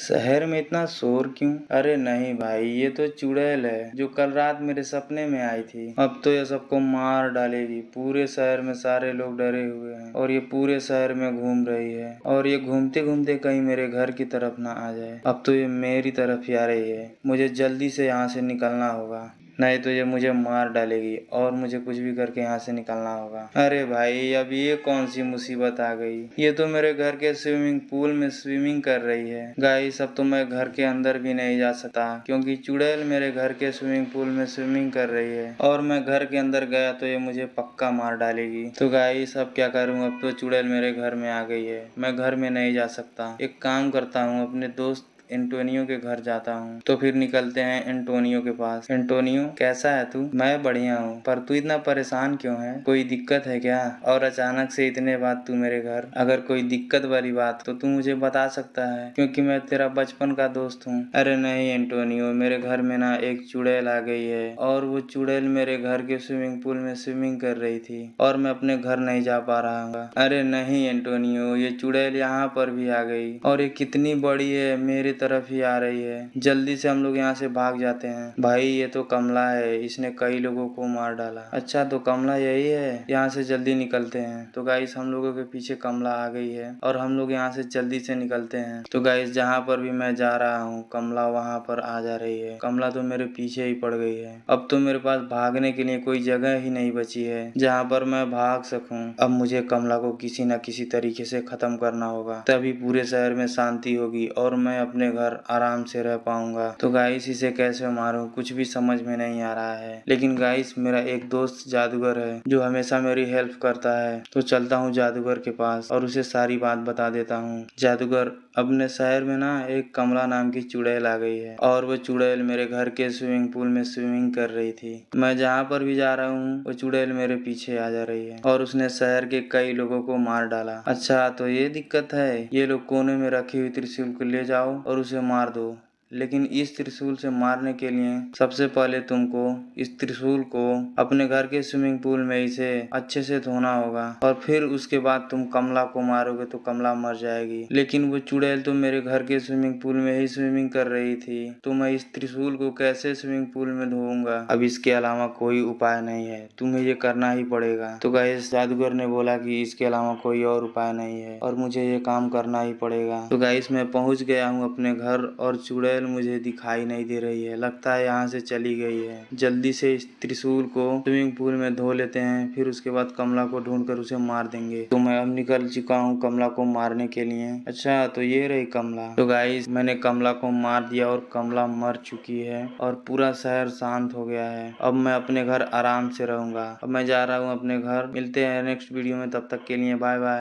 शहर में इतना शोर क्यों? अरे नहीं भाई, ये तो चुड़ैल है जो कल रात मेरे सपने में आई थी। अब तो ये सबको मार डालेगी। पूरे शहर में सारे लोग डरे हुए हैं और ये पूरे शहर में घूम रही है और ये घूमते घूमते कहीं मेरे घर की तरफ ना आ जाए। अब तो ये मेरी तरफ ही आ रही है। मुझे जल्दी से यहाँ से निकलना होगा, नहीं तो ये मुझे मार डालेगी और मुझे कुछ भी करके यहाँ से निकलना होगा। अरे भाई, अब ये कौन सी मुसीबत आ गई? ये तो मेरे घर के स्विमिंग पूल में स्विमिंग कर रही है। गाइस, अब तो मैं घर के अंदर भी नहीं जा सकता क्योंकि चुड़ैल मेरे घर के स्विमिंग पूल में स्विमिंग कर रही है और मैं घर के अंदर गया तो ये मुझे पक्का मार डालेगी। तो गाइस, अब क्या करूँ? अब तो चुड़ैल मेरे घर में आ गई है। मैं घर में नहीं जा सकता। एक काम करता हूँ, अपने दोस्त एंटोनियो के घर जाता हूँ। तो फिर निकलते हैं एंटोनियो के पास। एंटोनियो, कैसा है तू? मैं बढ़िया हूँ, पर तू इतना परेशान क्यों है? कोई दिक्कत है क्या? और अचानक से इतने बाद तू मेरे घर? अगर कोई दिक्कत वाली बात तो तू मुझे बता सकता है क्योंकि मैं तेरा बचपन का दोस्त हूँ। अरे नहीं एंटोनियो, मेरे घर में ना एक चुड़ैल आ गई है और वो चुड़ैल मेरे घर के स्विमिंग पूल में स्विमिंग कर रही थी और मैं अपने घर नहीं जा पा रहा हूँ। अरे नहीं एंटोनियो, ये चुड़ैल यहाँ पर भी आ गई और ये कितनी बड़ी है, मेरे तरफ ही आ रही है। जल्दी से हम लोग यहाँ से भाग जाते हैं। भाई, ये तो कमला है, इसने कई लोगों को मार डाला। अच्छा, तो कमला यही है? यहाँ से जल्दी निकलते हैं। तो गाइस, हम लोगों के पीछे कमला आ गई है और हम लोग यहाँ से जल्दी से निकलते हैं। तो गाइस, जहाँ पर भी मैं जा रहा हूँ कमला वहाँ पर आ जा रही है। कमला तो मेरे पीछे ही पड़ गई है। अब तो मेरे पास भागने के लिए कोई जगह ही नहीं बची है जहाँ पर मैं भाग सकूं। अब मुझे कमला को किसी न किसी तरीके से खत्म करना होगा, तभी पूरे शहर में शांति होगी और मैं अपने घर आराम से रह पाऊंगा। तो गाइस, इसे कैसे मारूं कुछ भी समझ में नहीं आ रहा है। लेकिन गाइस, मेरा एक दोस्त जादूगर है जो हमेशा मेरी हेल्प करता है। तो चलता हूँ जादूगर के पास और उसे सारी बात बता देता हूँ। जादूगर, अपने शहर में ना एक कमला नाम की चुड़ैल आ गई है और वो चुड़ैल मेरे घर के स्विमिंग पूल में स्विमिंग कर रही थी। मैं जहाँ पर भी जा रहा हूँ वो चुड़ैल मेरे पीछे आ जा रही है और उसने शहर के कई लोगों को मार डाला। अच्छा, तो ये दिक्कत है? ये लोग कोने में रखी हुई त्रिशूल को ले जाओ और उसे मार दो। लेकिन इस त्रिशूल से मारने के लिए सबसे पहले तुमको इस त्रिशूल को अपने घर के स्विमिंग पूल में इसे अच्छे से धोना होगा और फिर उसके बाद तुम कमला को मारोगे तो कमला मर जाएगी। लेकिन वो चुड़ैल तो मेरे घर के स्विमिंग पूल में ही स्विमिंग कर रही थी, तो मैं इस त्रिशूल को कैसे स्विमिंग पूल में धोऊंगा? अब इसके अलावा कोई उपाय नहीं है, तुम्हें ये करना ही पड़ेगा। तो गाइस, जादूगर ने बोला कि इसके अलावा कोई और उपाय नहीं है और मुझे ये काम करना ही पड़ेगा। तो गाइस, मैं पहुंच गया हूँ अपने घर और चुड़ैल मुझे दिखाई नहीं दे रही है। लगता है यहाँ से चली गई है। जल्दी से इस त्रिशूल को स्विमिंग पूल में धो लेते हैं, फिर उसके बाद कमला को ढूंढकर उसे मार देंगे। तो मैं अब निकल चुका हूँ कमला को मारने के लिए। अच्छा, तो ये रही कमला। तो गाइस, मैंने कमला को मार दिया और कमला मर चुकी है और पूरा शहर शांत हो गया है। अब मैं अपने घर आराम से रहूंगा। अब मैं जा रहा हूँ अपने घर। मिलते हैं नेक्स्ट वीडियो में, तब तक के लिए बाय बाय।